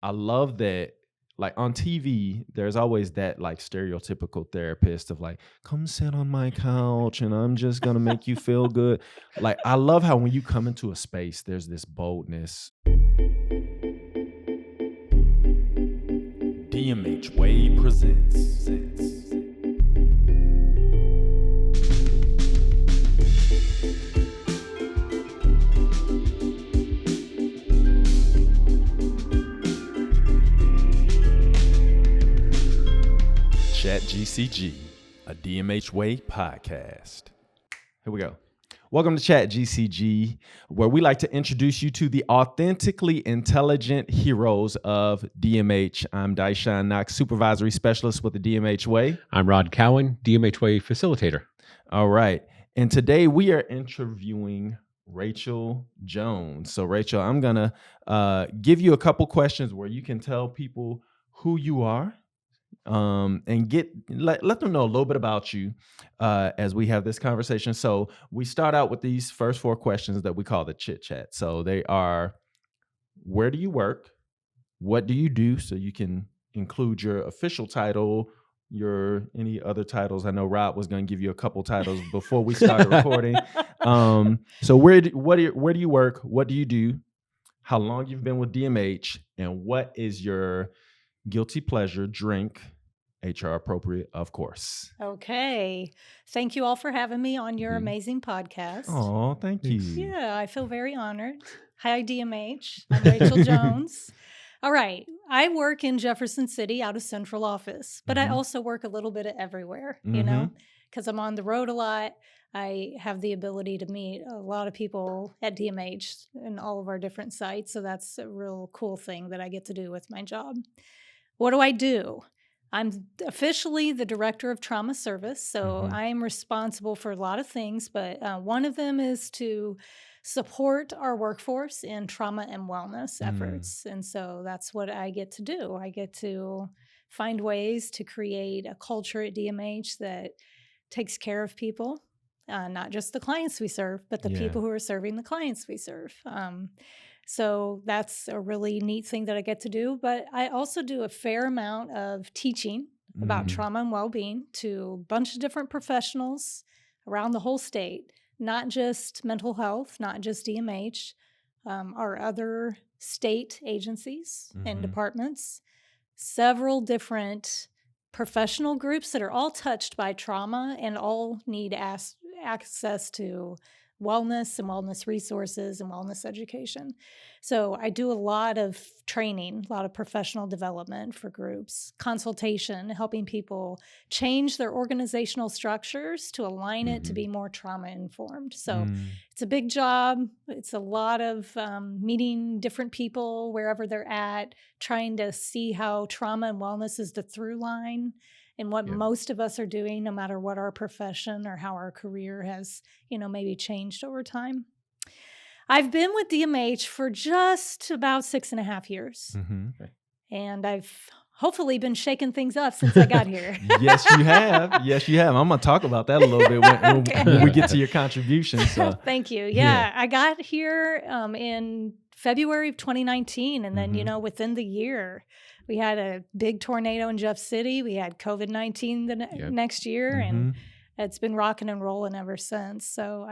I love that. Like on TV, there's always that like stereotypical therapist of like, come sit on my couch and I'm just gonna make you feel good. Like I love how when you come into a space, there's this boldness. DMH Way presents. Chat GCG, a DMH Way podcast. Here we go. Welcome to Chat GCG, where we like to introduce you to the authentically intelligent heroes of DMH. I'm Deescalation Knox, supervisory specialist with the DMH Way. I'm Rod Cowan, DMH Way facilitator. All right. And today we are interviewing Rachel Jones. So Rachel, I'm going to give you a couple questions where you can tell people who you are. And let them know a little bit about you as we have this conversation. So we start out with these first 4 questions that we call the chit chat. So they are, where do you work? What do you do? So you can include your official title, your any other titles. I know Rob was going to give you a couple titles before we started recording. So where do you work? What do you do? How long you've been with DMH? And what is your guilty pleasure drink? HR appropriate, of course. Okay. Thank you all for having me on your amazing podcast. Oh, thank you. Yeah, I feel very honored. Hi, DMH. I'm Rachel Jones. All right. I work in Jefferson City out of central office, but I also work a little bit of everywhere, you know, because I'm on the road a lot. I have the ability to meet a lot of people at DMH in all of our different sites. So that's a real cool thing that I get to do with my job. What do I do? I'm officially the director of trauma service, so I am responsible for a lot of things, but one of them is to support our workforce in trauma and wellness efforts. And so that's what I get to do. I get to find ways to create a culture at DMH that takes care of people, not just the clients we serve, but the people who are serving the clients we serve. So that's a really neat thing that I get to do. But I also do a fair amount of teaching about trauma and well-being to a bunch of different professionals around the whole state, not just mental health, not just DMH, our other state agencies and departments, several different professional groups that are all touched by trauma and all need access to wellness and wellness resources and wellness education. So I do a lot of training, a lot of professional development for groups, consultation, helping people change their organizational structures to align it to be more trauma informed. So it's a big job. It's a lot of meeting different people wherever they're at, trying to see how trauma and wellness is the through line and what most of us are doing, no matter what our profession or how our career has, maybe changed over time. I've been with DMH for just about 6.5 years. And I've hopefully been shaking things up since I got here. Yes, you have. Yes, you have. I'm going to talk about that a little bit when we get to your contributions. So. Thank you. Yeah, I got here in February of 2019. And then, within the year, we had a big tornado in Jeff City. We had COVID-19 the next year, and it's been rocking and rolling ever since. So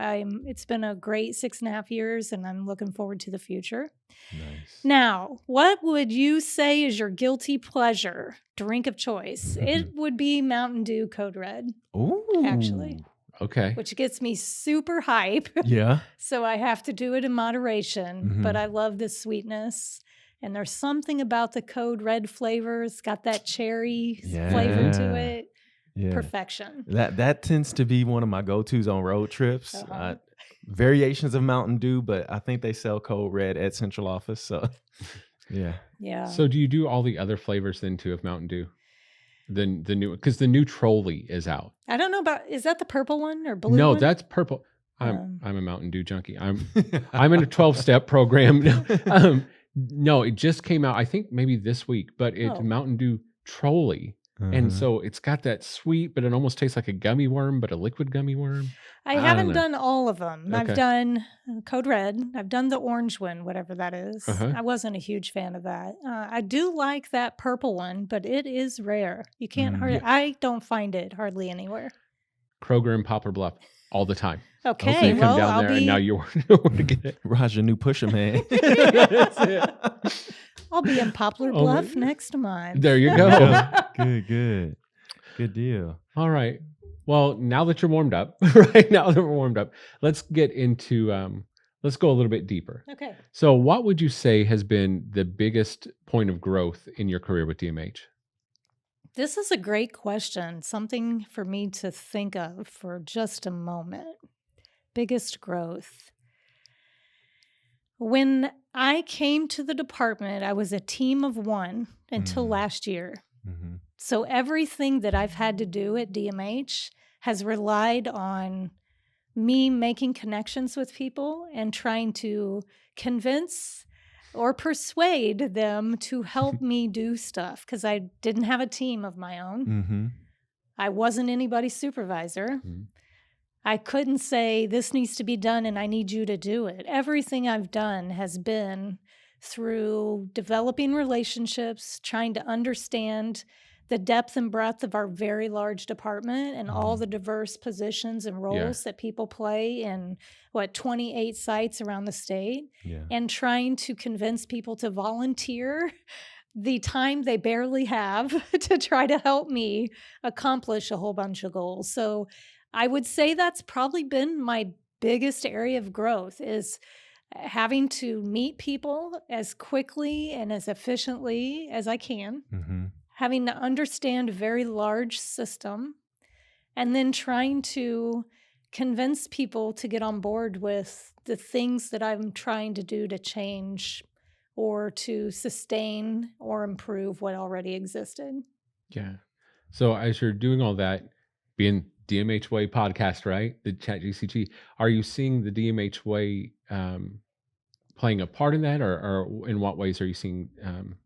it's been a great 6.5 years, and I'm looking forward to the future. Nice. Now, what would you say is your guilty pleasure drink of choice? It would be Mountain Dew Code Red. Ooh. Actually. Okay. Which gets me super hype. Yeah. So I have to do it in moderation, but I love the sweetness. And there's something about the Code Red flavor. It's got that cherry flavor to it. Yeah. Perfection. That tends to be one of my go-tos on road trips. Variations of Mountain Dew, but I think they sell Code Red at central office. So, yeah. So do you do all the other flavors then too of Mountain Dew? The new, because the new Trolley is out. I don't know is that the purple one or blue? No, one? that's purple. I'm a Mountain Dew junkie. I'm in a 12-step program. No, it just came out, I think maybe this week, but it's Mountain Dew Trolley. And so it's got that sweet, but it almost tastes like a gummy worm, but a liquid gummy worm. I haven't done all of them. Okay. I've done Code Red. I've done the orange one, whatever that is. Uh-huh. I wasn't a huge fan of that. I do like that purple one, but it is rare. You can't I don't find it hardly anywhere. Kroger and Poplar Bluff all the time. Okay, So you come well, down there and now you want to get it. Roger, new pusher man. That's it. I'll be in Poplar Bluff next month. There you go. Good deal. All right. Well, now that you're warmed up, right now that we're warmed up, let's get into, let's go a little bit deeper. Okay. So what would you say has been the biggest point of growth in your career with DMH? This is a great question. Something for me to think of for just a moment. Biggest growth. When I came to the department, I was a team of one until last year. Mm-hmm. So everything that I've had to do at DMH has relied on me making connections with people and trying to convince or persuade them to help me do stuff because I didn't have a team of my own. Mm-hmm. I wasn't anybody's supervisor. Mm-hmm. I couldn't say this needs to be done and I need you to do it. Everything I've done has been through developing relationships, trying to understand the depth and breadth of our very large department and all the diverse positions and roles that people play in 28 sites around the state, and trying to convince people to volunteer the time they barely have to try to help me accomplish a whole bunch of goals. So I would say that's probably been my biggest area of growth, is having to meet people as quickly and as efficiently as I can. Mm-hmm. Having to understand a very large system, and then trying to convince people to get on board with the things that I'm trying to do to change or to sustain or improve what already existed. Yeah. So as you're doing all that, being DMH Way podcast, right? The Chat GCG, are you seeing the DMH Way playing a part in that, or in what ways are you seeing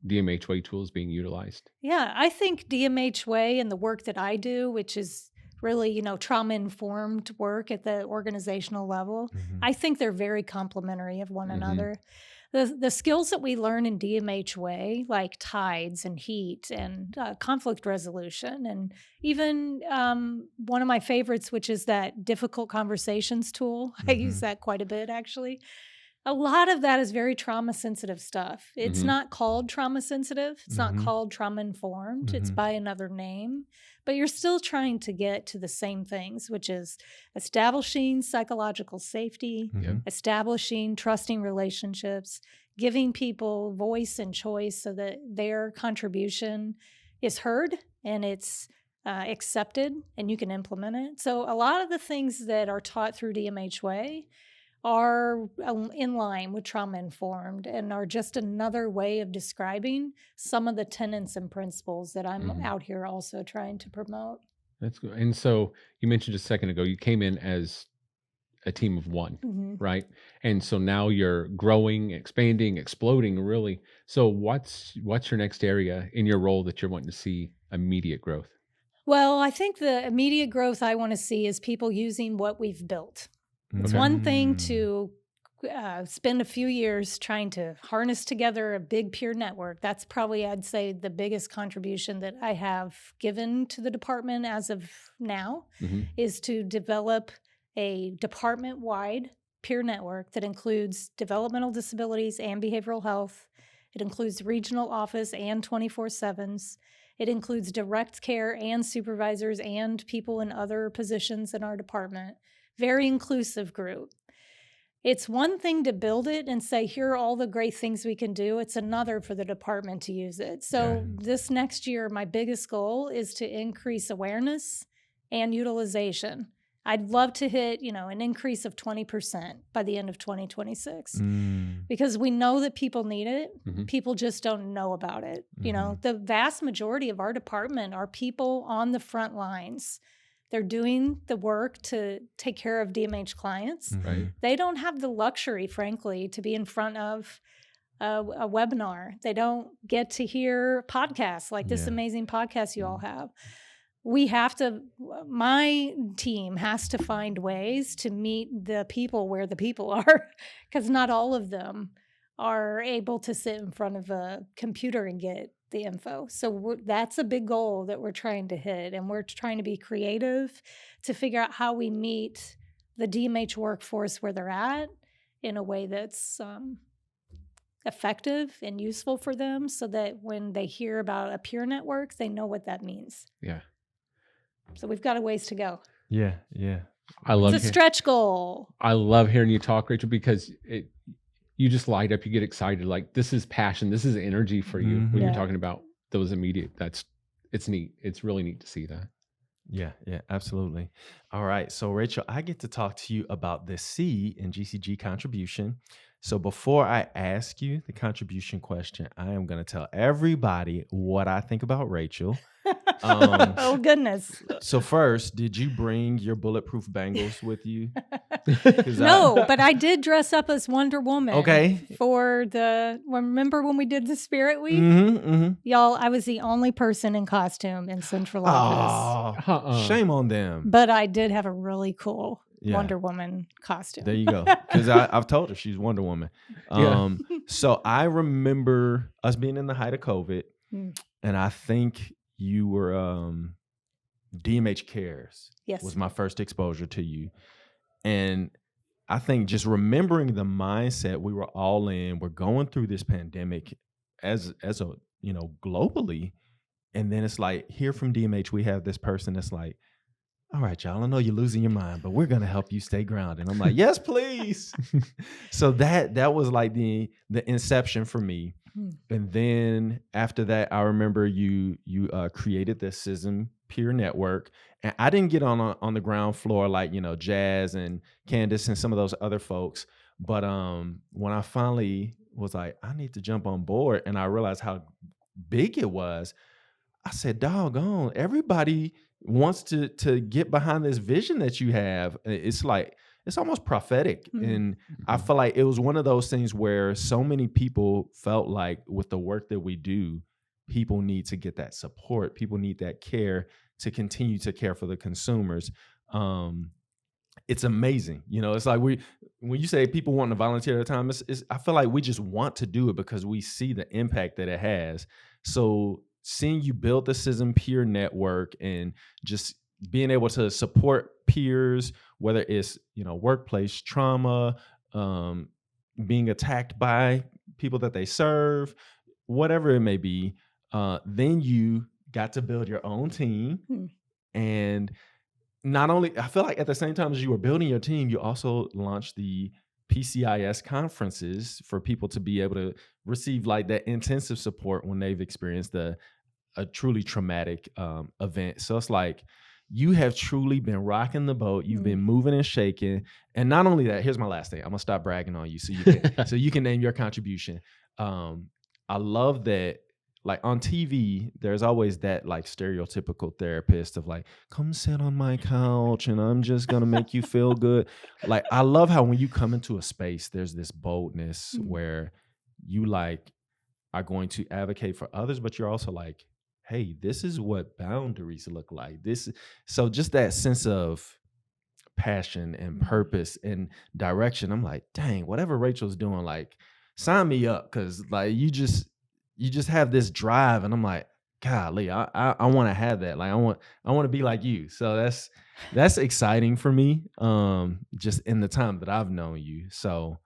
DMH Way tools being utilized? Yeah, I think DMH Way and the work that I do, which is really, trauma-informed work at the organizational level, I think they're very complementary of one another. The skills that we learn in DMH Way, like tides and heat and conflict resolution, and even one of my favorites, which is that difficult conversations tool. I use that quite a bit, actually. A lot of that is very trauma-sensitive stuff. It's not called trauma-sensitive. It's not called trauma-informed. It's by another name. But you're still trying to get to the same things, which is establishing psychological safety, establishing trusting relationships, giving people voice and choice so that their contribution is heard and it's accepted and you can implement it. So a lot of the things that are taught through DMH Way are in line with trauma-informed and are just another way of describing some of the tenets and principles that I'm out here also trying to promote. That's good. And so you mentioned a second ago, you came in as a team of one, right? And so now you're growing, expanding, exploding, really. So what's your next area in your role that you're wanting to see immediate growth? Well, I think the immediate growth I want to see is people using what we've built. It's one thing to spend a few years trying to harness together a big peer network. That's probably, I'd say, the biggest contribution that I have given to the department as of now, is to develop a department-wide peer network that includes developmental disabilities and behavioral health. It includes regional office and 24/7s. It includes direct care and supervisors and people in other positions in our department. Very inclusive group. It's one thing to build it and say, here are all the great things we can do. It's another for the department to use it. So this next year, my biggest goal is to increase awareness and utilization. I'd love to hit, an increase of 20% by the end of 2026, because we know that people need it. People just don't know about it. The vast majority of our department are people on the front lines. They're doing the work to take care of DMH clients. Right. They don't have the luxury, frankly, to be in front of a webinar. They don't get to hear podcasts like this amazing podcast you all have. my team has to find ways to meet the people where the people are, because not all of them are able to sit in front of a computer and get the info. So that's a big goal that we're trying to hit. And we're trying to be creative to figure out how we meet the DMH workforce where they're at in a way that's effective and useful for them, so that when they hear about a peer network, they know what that means. Yeah. So we've got a ways to go. Yeah. It's a stretch goal. I love hearing you talk, Rachel, because you just light up. You get excited. Like, this is passion. This is energy for you when you're talking about those immediate. It's neat. It's really neat to see that. Yeah, absolutely. All right. So, Rachel, I get to talk to you about the C in GCG contribution. So before I ask you the contribution question, I am going to tell everybody what I think about Rachel. Oh, goodness. So first, did you bring your bulletproof bangles with you? No, but I did dress up as Wonder Woman. Okay. Remember when we did the Spirit Week? Y'all, I was the only person in costume in Central Office. Shame on them. But I did have a really cool Wonder Woman costume. There you go. Because I've told her she's Wonder Woman. So I remember us being in the height of COVID, and I think you were DMH Cares. Yes. Was my first exposure to you. And I think just remembering the mindset we were all in, we're going through this pandemic as a, globally. And then it's like, here from DMH, we have this person that's like, all right, y'all, I know you're losing your mind, but we're going to help you stay grounded. And I'm like, yes, please. So that was like the inception for me. And then after that, I remember you created the CISM peer network. And I didn't get on the ground floor like, Jazz and Candace and some of those other folks. But when I finally was like, I need to jump on board, and I realized how big it was, I said, doggone, everybody wants to get behind this vision that you have. It's like, it's almost prophetic. And I feel like it was one of those things where so many people felt like with the work that we do, people need to get that support. People need that care to continue to care for the consumers. It's amazing. It's like when you say people want to volunteer at a time, I feel like we just want to do it because we see the impact that it has. So seeing you build the CISM peer network and just being able to support peers, whether it's, workplace trauma, being attacked by people that they serve, whatever it may be, then you got to build your own team. And not only, I feel like at the same time as you were building your team, you also launched the PCIS conferences for people to be able to receive like that intensive support when they've experienced a truly traumatic event. So it's like, you have truly been rocking the boat. You've been moving and shaking. And not only that, here's my last thing. I'm gonna stop bragging on you so you can name your contribution. I love that, like on TV, there's always that like stereotypical therapist of like, come sit on my couch and I'm just gonna make you feel good. Like, I love how when you come into a space, there's this boldness where you like are going to advocate for others, but you're also like, hey, this is what boundaries look like. So just that sense of passion and purpose and direction. I'm like, dang, whatever Rachel's doing, like, sign me up, because like you just have this drive, and I'm like, golly, I want to have that. Like, I want to be like you. So that's exciting for me. Just in the time that I've known you. So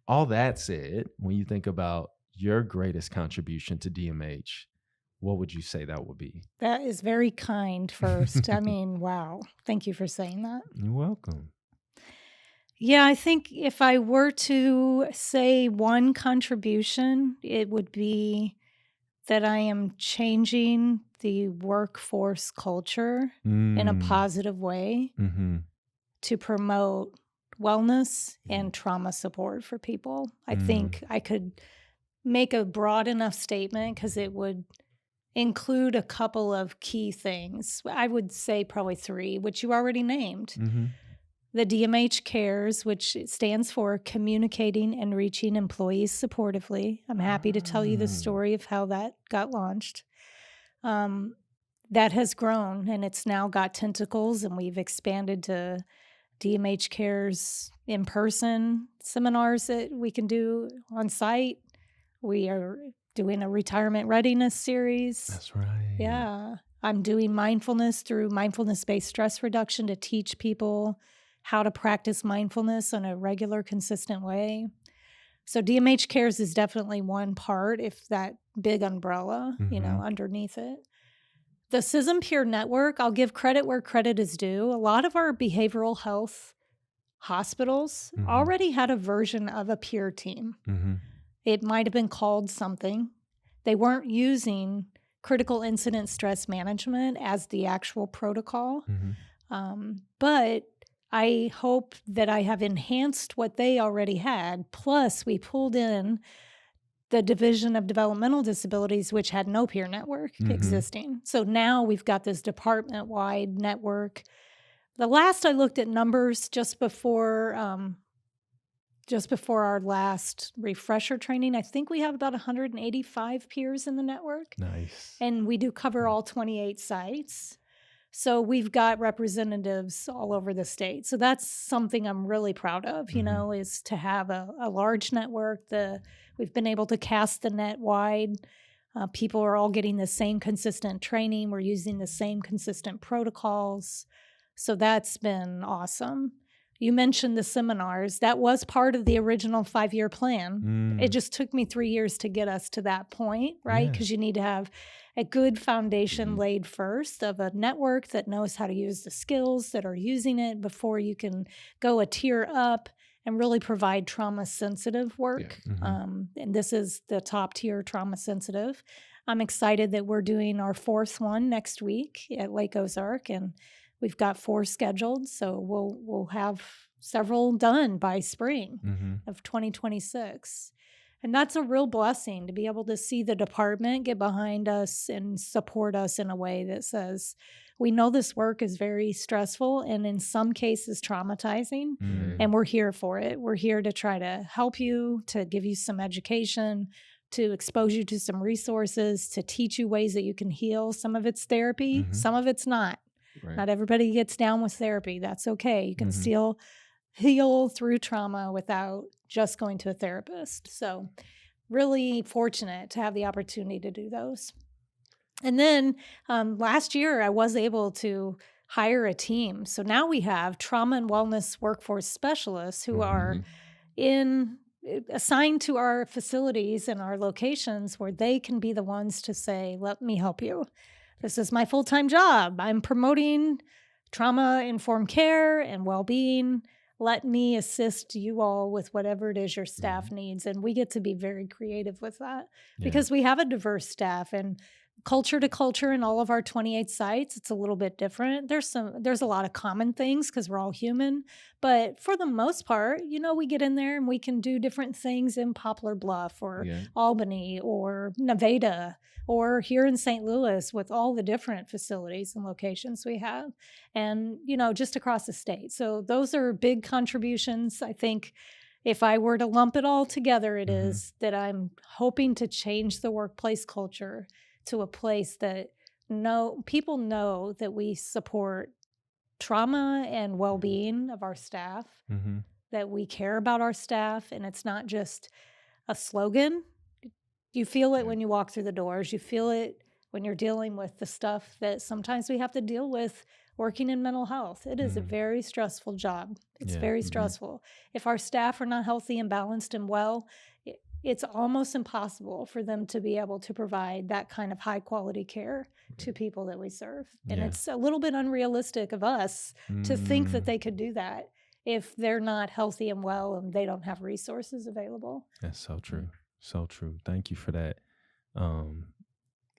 all that said, when you think about your greatest contribution to DMH, what would you say that would be? That is very kind first. I mean, wow. Thank you for saying that. You're welcome. Yeah, I think if I were to say one contribution, it would be that I am changing the workforce culture in a positive way to promote wellness and trauma support for people. I think I could make a broad enough statement because it would include a couple of key things. I would say probably 3, which you already named. The DMH Cares, which stands for Communicating and Reaching Employees Supportively. I'm happy to tell you the story of how that got launched. that has grown, and it's now got tentacles, and we've expanded to DMH Cares in-person seminars that we can do on site. We are doing a retirement readiness series. That's right. Yeah. I'm doing mindfulness through mindfulness-based stress reduction to teach people how to practice mindfulness in a regular, consistent way. So DMH Cares is definitely one part, if that big umbrella, underneath it. The CISM Peer Network, I'll give credit where credit is due. A lot of our behavioral health hospitals already had a version of a peer team. It might have been called something. They weren't using critical incident stress management as the actual protocol. But I hope that I have enhanced what they already had. Plus, we pulled in the Division of Developmental Disabilities, which had no peer network existing. So now we've got this department-wide network. The last I looked at numbers just before our last refresher training, I think we have about 185 peers in the network. Nice. And we do cover all 28 sites. So we've got representatives all over the state. So that's something I'm really proud of, is to have a large network. We've been able to cast the net wide. People are all getting the same consistent training. We're using the same consistent protocols. So that's been awesome. You mentioned the seminars. That was part of the original 5-year plan. It just took me 3 years to get us to that point, right? Because you need to have a good foundation laid first of a network that knows how to use the skills that are using it before you can go a tier up and really provide trauma-sensitive work. And this is the top tier trauma-sensitive. I'm excited that we're doing our 4th one next week at Lake Ozark, and we've got 4 scheduled, so we'll have several done by spring of 2026. And that's a real blessing to be able to see the department get behind us and support us in a way that says, we know this work is very stressful and in some cases traumatizing, and we're here for it. We're here to try to help you, to give you some education, to expose you to some resources, to teach you ways that you can heal. Some of it's therapy, some of it's not. Right. Not everybody gets down with therapy. That's okay. You can still heal through trauma without just going to a therapist. So really fortunate to have the opportunity to do those. And then last year, I was able to hire a team. So now we have trauma and wellness workforce specialists who are assigned to our facilities and our locations where they can be the ones to say, let me help you. This is my full-time job. I'm promoting trauma-informed care and well-being. Let me assist you all with whatever it is your staff needs. And we get to be very creative with that because we have a diverse staff, and culture to culture in all of our 28 sites, it's a little bit different. There's a lot of common things because we're all human, but for the most part, we get in there and we can do different things in Poplar Bluff or Albany or Nevada or here in St. Louis with all the different facilities and locations we have, and just across the state. So those are big contributions. I think if I were to lump it all together, it is that I'm hoping to change the workplace culture to a place that people know that we support trauma and well-being of our staff, that we care about our staff, and it's not just a slogan. You feel it when you walk through the doors. You feel it when you're dealing with the stuff that sometimes we have to deal with working in mental health. It is a very stressful job. It's very stressful. If our staff are not healthy and balanced and well, it's almost impossible for them to be able to provide that kind of high quality care to people that we serve. And it's a little bit unrealistic of us to think that they could do that if they're not healthy and well and they don't have resources available. That's so true. So true. Thank you for that.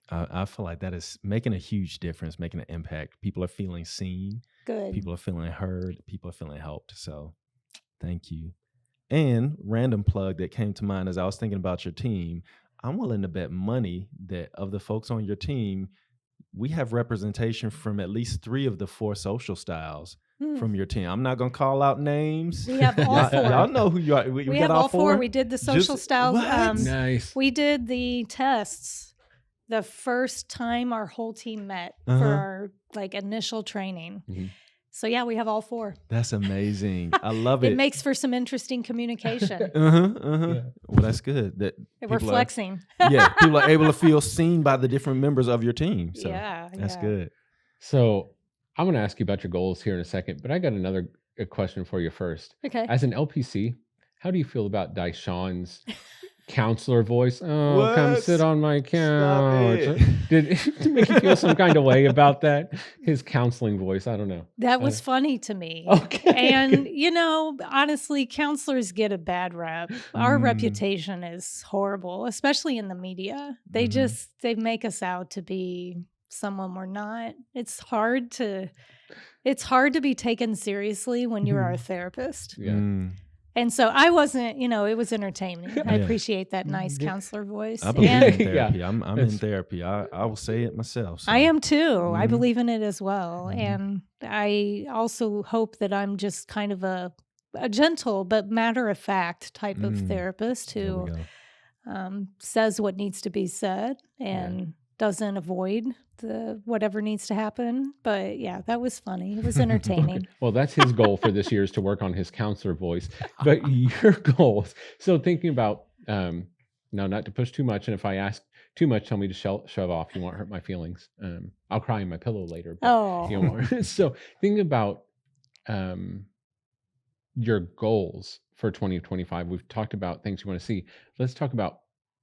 I feel like that is making a huge difference, making an impact. People are feeling seen. Good. People are feeling heard. People are feeling helped. So thank you. And random plug that came to mind as I was thinking about your team, I'm willing to bet money that of the folks on your team, we have representation from at least 3 of the 4 social styles from your team. I'm not going to call out names. We have all 4. Y'all know who you are. We have all 4. We did the social styles. Nice. We did the tests the first time our whole team met for our like initial training. Mhm. So yeah, we have all 4. That's amazing. I love It it. makes for some interesting communication. Yeah. Well, that's good. That We're people are, flexing. people are able to feel seen by the different members of your team. So Yeah, that's yeah. good. So I'm going to ask you about your goals here in a second, but I got another question for you first. Okay. As an LPC, how do you feel about Deescation's counselor voice? Oh, come What? sit on my Stop couch. it. Did it make you feel some kind of way about that? His counseling voice. I don't know. That was funny to me. Okay. And, you know, honestly, counselors get a bad rep. Our reputation is horrible, especially in the media. They they make us out to be someone we're not. It's hard to be taken seriously when you're our therapist. Yeah. And so I wasn't, you know, it was entertaining. I appreciate that nice Yeah. counselor voice. I believe in And therapy. Yeah. I'm in It's- therapy. I will say it myself. So. I am too. I Mhm. believe in it as well. Mhm. And I also hope that I'm just kind of a gentle but matter of fact type of therapist There we who go. says what needs to be said and doesn't avoid the whatever needs to happen. But yeah, that was funny. It was entertaining. Okay. Well, that's his goal for this year is to work on his counselor voice. But your goals. So thinking about no, not to push too much. And if I ask too much, tell me to shove off. You won't hurt my feelings. I'll cry in my pillow later. But Oh, you won't. So thinking about your goals for 2025. We've talked about things you want to see. Let's talk about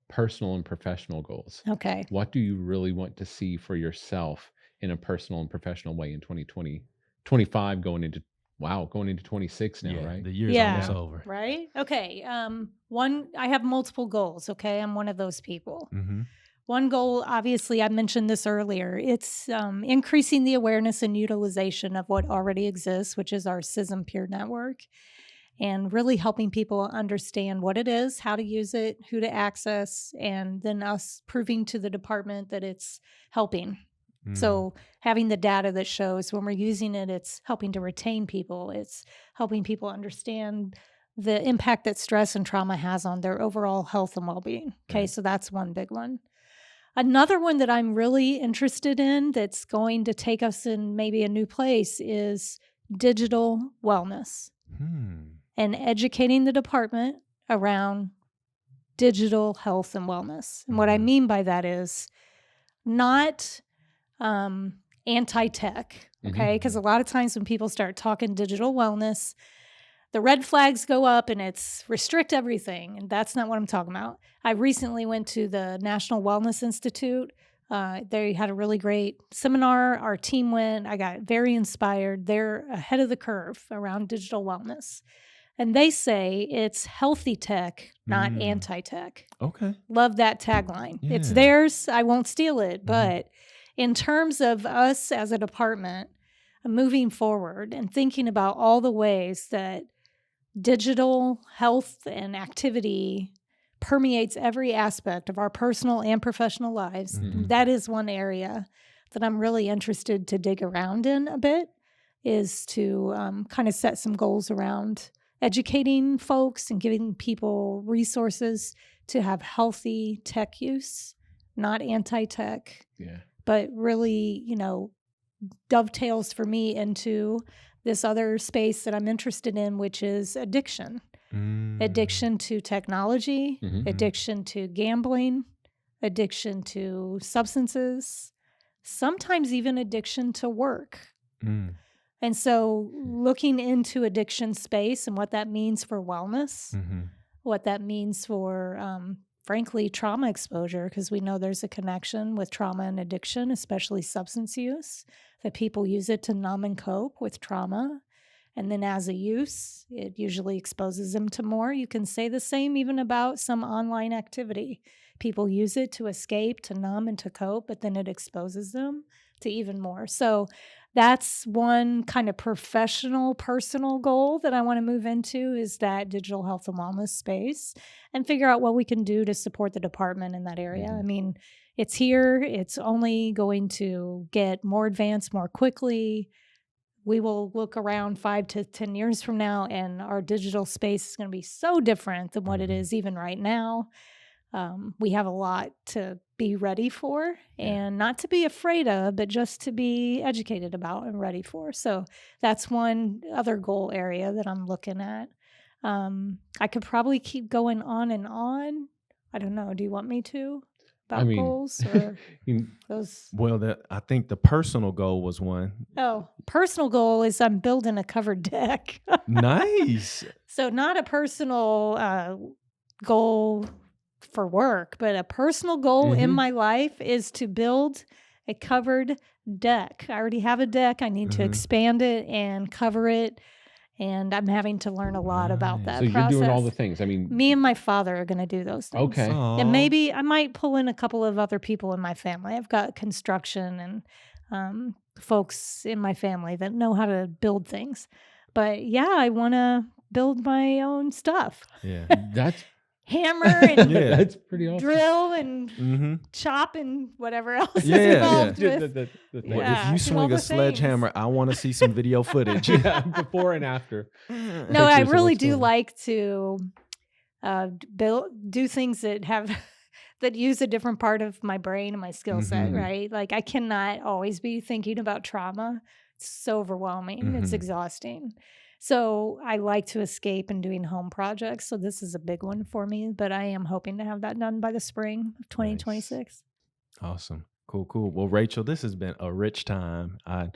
personal and professional goals. okay. What do you really want to see for yourself in a personal and professional way in 2025 going into 26 now, Yeah, right? the year's Yeah. almost over. Right? Okay. I have multiple goals. Okay. I'm one of those people. Mm-hmm. One goal, obviously, I mentioned this earlier. It's increasing the awareness and utilization of what already exists, which is our CISM peer network, and really helping people understand what it is, how to use it, who to access, and then us proving to the department that it's helping. So having the data that shows when we're using it, it's helping to retain people. It's helping people understand the impact that stress and trauma has on their overall health and well-being. Okay, Right. so that's one big one. Another one that I'm really interested in that's going to take us in maybe a new place is digital wellness and educating the department around digital health and wellness. And what I mean by that is not anti-tech, okay? Because a lot of times when people start talking digital wellness, the red flags go up and it's restrict everything. And that's not what I'm talking about. I recently went to the National Wellness Institute. They had a really great seminar. Our team went. I got very inspired. They're ahead of the curve around digital wellness. And they say it's healthy tech, not anti-tech. Okay. Love that tagline. Yeah. It's theirs. I won't steal it. But in terms of us as a department moving forward and thinking about all the ways that digital health and activity permeates every aspect of our personal and professional lives, that is one area that I'm really interested to dig around in a bit, is to kind of set some goals around educating folks and giving people resources to have healthy tech use, not anti-tech, but really, you know, dovetails for me into this other space that I'm interested in, which is addiction. Addiction to technology, addiction to gambling, addiction to substances, sometimes even addiction to work. And so looking into addiction space and what that means for wellness, what that means for, frankly, trauma exposure, because we know there's a connection with trauma and addiction, especially substance use, that people use it to numb and cope with trauma. And then as a use, it usually exposes them to more. You can say the same even about some online activity. People use it to escape, to numb, and to cope, but then it exposes them to even more. So that's one kind of professional, personal goal that I want to move into, is that digital health and wellness space, and figure out what we can do to support the department in that area. I mean, it's here. It's only going to get more advanced more quickly. We will look around 5 to 10 years from now, and our digital space is going to be so different than what it is even right now. we have a lot to be ready for and not to be afraid of, but just to be educated about and ready for. So that's one other goal area that I'm looking at. I could probably keep going on and on. I don't know. Do you want me to about goals or those? Well, I think the personal goal was one. Oh, personal goal is I'm building a covered deck. Nice. So not a personal goal for work, but a personal goal in my life is to build a covered deck. I already have a deck. I need to expand it and cover it. And I'm having to learn a lot about that process. So you're doing all the things. I mean, me and my father are going to do those things. Okay. Aww. And maybe I might pull in a couple of other people in my family. I've got construction and folks in my family that know how to build things. But yeah, I want to build my own stuff. Yeah. That's hammer and that's pretty awesome. Drill and chop and whatever else is Yeah, involved yeah. with. If you swing a sledgehammer, I want to see some video footage. Before and after. No, I really do like to do things that have that use a different part of my brain and my skill set, right? Like I cannot always be thinking about trauma. It's so overwhelming. It's exhausting. So I like to escape and doing home projects. So this is a big one for me, but I am hoping to have that done by the spring of 2026. Nice. Awesome. Cool. Well, Rachel, this has been a rich time. I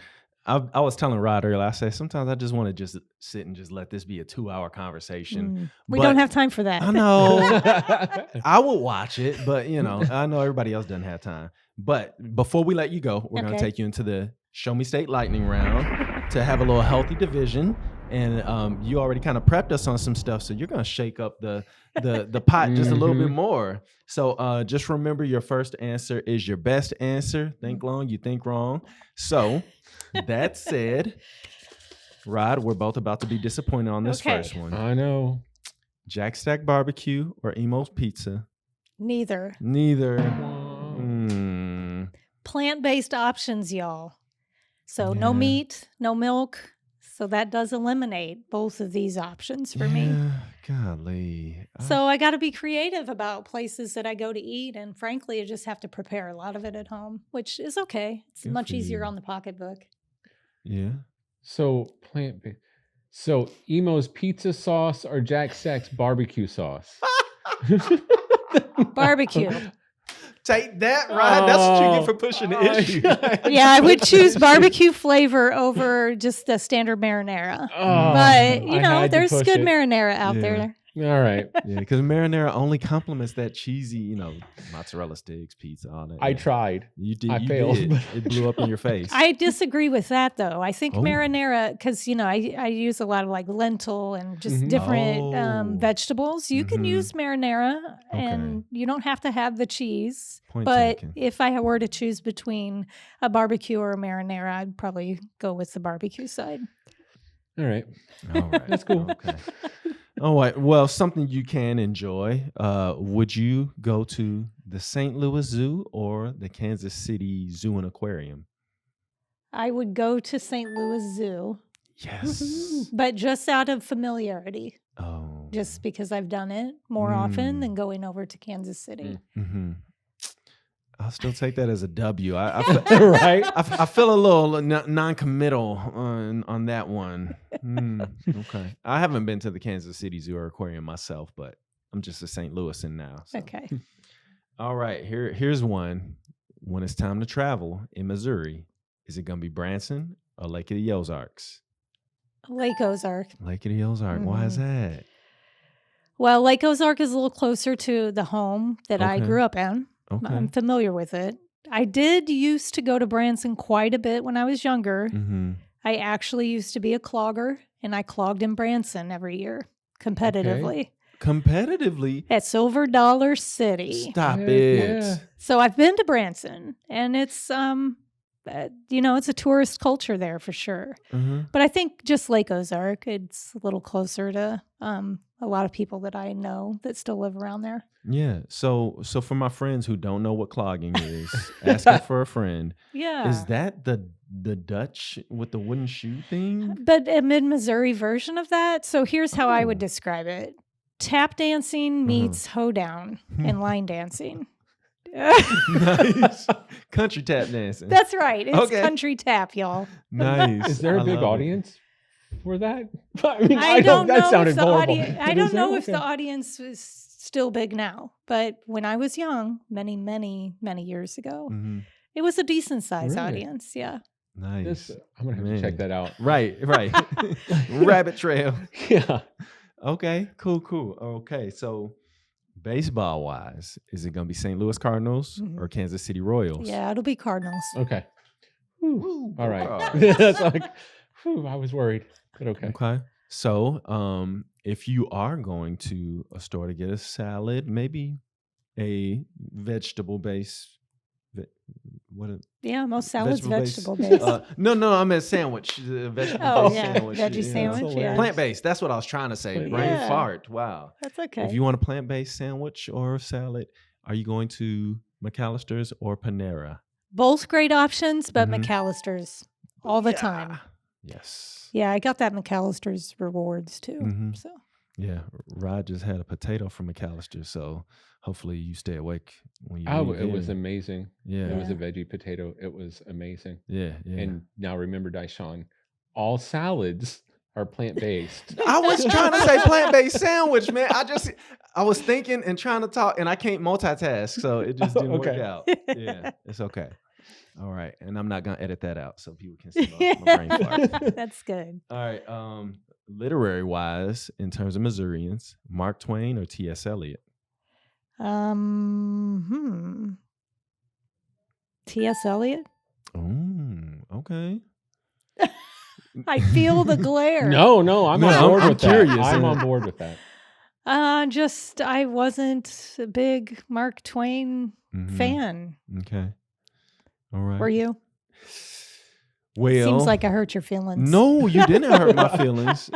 was telling Rod earlier, I said, sometimes I just want to just sit and just let this be a 2-hour conversation. We don't have time for that. I know. I will watch it, but I know everybody else doesn't have time. But before we let you go, we're going to take you into the Show Me State Lightning round to have a little healthy division. And you already kind of prepped us on some stuff, so you're going to shake up the pot just a little bit more. So just remember, your first answer is your best answer. Think long, you think wrong. So that said, Rod, we're both about to be disappointed on this first one. I know. Jack Stack Barbecue or Emo's Pizza? Neither. Plant-based options, y'all. So no meat, no milk. So that does eliminate both of these options for me. Golly. So I got to be creative about places that I go to eat. And frankly, I just have to prepare a lot of it at home, which is okay. It's much easier on the pocketbook. Yeah. So plant-based. So Emo's pizza sauce or Jack Stack's barbecue sauce? Barbecue. Take that, Rod. That's what you get for pushing the issue. Yeah, I would choose barbecue flavor over just the standard marinara. But, there's good marinara out there. All right. Yeah, because marinara only complements that cheesy, mozzarella sticks, pizza, all that. I tried. You did. I failed. It blew up in your face. I disagree with that, though. I think marinara, because, I use a lot of like lentil and just different vegetables. You can use marinara and you don't have to have the cheese. Point taken. If I were to choose between a barbecue or a marinara, I'd probably go with the barbecue side. All right. That's cool. Okay. All right. Well, something you can enjoy. Would you go to the St. Louis Zoo or the Kansas City Zoo and Aquarium? I would go to St. Louis Zoo. Yes. But just out of familiarity. Oh. Just because I've done it more often than going over to Kansas City. Mm-hmm. I'll still take that as a W. I feel a little non-committal on that one. Okay. I haven't been to the Kansas City Zoo or Aquarium myself, but I'm just a St. Louisan now. So. Okay. All right. Here's one. When it's time to travel in Missouri, is it going to be Branson or Lake of the Ozarks? Lake Ozark. Lake of the Ozark. Why is that? Well, Lake Ozark is a little closer to the home that I grew up in. Okay. I'm familiar with it. I did used to go to Branson quite a bit when I was younger. I actually used to be a clogger, and I clogged in Branson every year competitively. Okay. Competitively? At Silver Dollar City. Stop it. Yeah. So I've been to Branson, and it's it's a tourist culture there for sure. But I think just Lake Ozark, it's a little closer to a lot of people that I know that still live around there. Yeah. So for my friends who don't know what clogging is, asking for a friend. Yeah. Is that the Dutch with the wooden shoe thing? But a mid-Missouri version of that. So here's how I would describe it. tap dancing meets hoedown and line dancing. Nice. Country tap dancing. That's right. It's Okay. country tap, y'all. Nice. Is there I a big love it. audience for that? I mean, I don't that know sounded if the horrible. audience. I But don't is there? know if the Okay. audience is still big now, but when I was young, many, many, many years ago, Mhm. it was a decent sized Really? audience. Yeah. Nice. I'm gonna have to check Man. that out. Right. Rabbit trail. Yeah. Okay. Cool. Okay. So, baseball wise, is it going to be St. Louis Cardinals or Kansas City Royals? Yeah, it'll be Cardinals. Okay. Woo, All right. Cards. That's like, I was worried, but okay. Okay. So, if you are going to a store to get a salad, maybe a vegetable base. Yeah, most salads vegetable vegetable based. No, I meant sandwich. Vegetable Oh, based yeah. sandwich. Veggie yeah. sandwich, yeah. Plant based. That's what I was trying to say. Plant- Brain Yeah. fart. Wow. That's okay. If you want a plant based sandwich or salad, are you going to McAllister's or Panera? Both great options, but Mhm. McAllister's all the time. Yes. Yeah, I got that McAllister's rewards too. Mhm. So Yeah. Rod just had a potato from McAllister, so hopefully you stay awake when you Oh, leave it was here. amazing. Yeah. It was a Yeah. veggie potato. It was amazing. Yeah. And now remember, Daishan, all salads are plant based. I was trying to say plant-based sandwich, man. I was thinking and trying to talk, and I can't multitask, so it just didn't work Okay. out. Yeah, it's okay. All right, and I'm not gonna edit that out so people can see my brain fart. that's good. All right, literary wise, in terms of Missourians, Mark Twain or T.S. Eliot? T.S. Eliot. Okay. I feel the glare. No, I'm No, on I'm- board I'm with curious. that. I'm on board with that. Just I wasn't a big Mark Twain Mhm. fan. Okay. All right. Were you? Well, Seems like I hurt your feelings. No, you didn't hurt my feelings.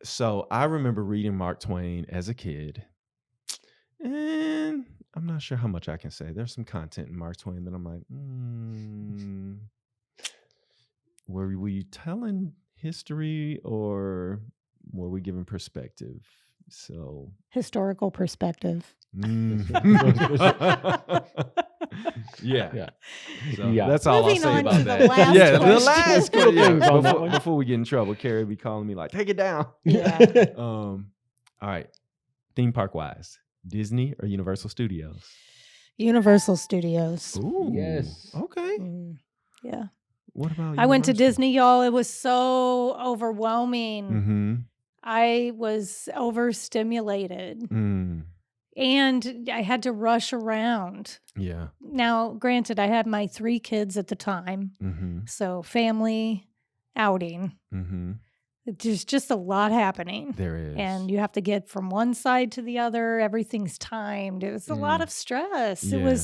So I remember reading Mark Twain as a kid, and I'm not sure how much I can say. There's some content in Mark Twain that I'm like, were we telling history or were we giving perspective? So Historical perspective. Yeah. So Yeah. that's all Moving I'll say on about to the that. last yeah, the question. last Couple question. things on that one. Before we get in trouble, Carrie be calling me like, take it down. Yeah. All right. Theme park wise, Disney or Universal Studios? Universal Studios. Ooh. Yes. Okay. Yeah. What about I went to Universal? Disney, y'all. It was so overwhelming. Mm-hmm. I was overstimulated and I had to rush around. Yeah. Now, granted, I had my 3 kids at the time. Mm-hmm. So family outing. Mm-hmm. There's just a lot happening. There is. And you have to get from one side to the other. Everything's timed. It was a lot of stress. Yeah.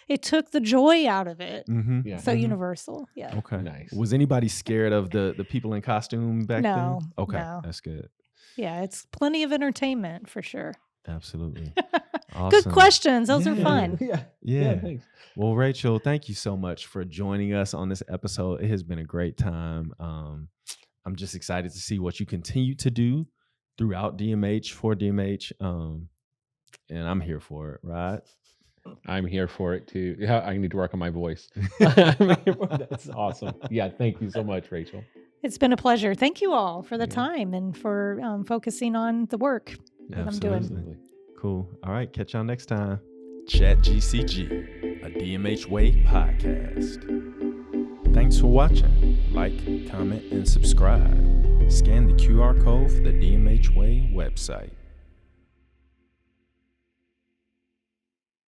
It took the joy out of it. Mm-hmm. Yeah. So Universal. Yeah. Okay. Nice. Was anybody scared of the people in costume back No, then? Okay. no. That's good. Yeah. It's plenty of entertainment for sure. Absolutely. Good Awesome. questions. Those are Yeah. fun. Yeah. Thanks. Well, Rachel, thank you so much for joining us on this episode. It has been a great time. I'm just excited to see what you continue to do throughout DMH for DMH. And I'm here for it, right? I'm here for it too. Yeah, I need to work on my voice. That's awesome. Yeah, thank you so much, Rachel. It's been a pleasure. Thank you all for the time and for focusing on the work that I'm doing. Absolutely. Cool. All right. Catch y'all next time. Chat GCG, a DMH Way podcast. Thanks for watching. Like, comment, and subscribe. Scan the QR code for the DMH Way website.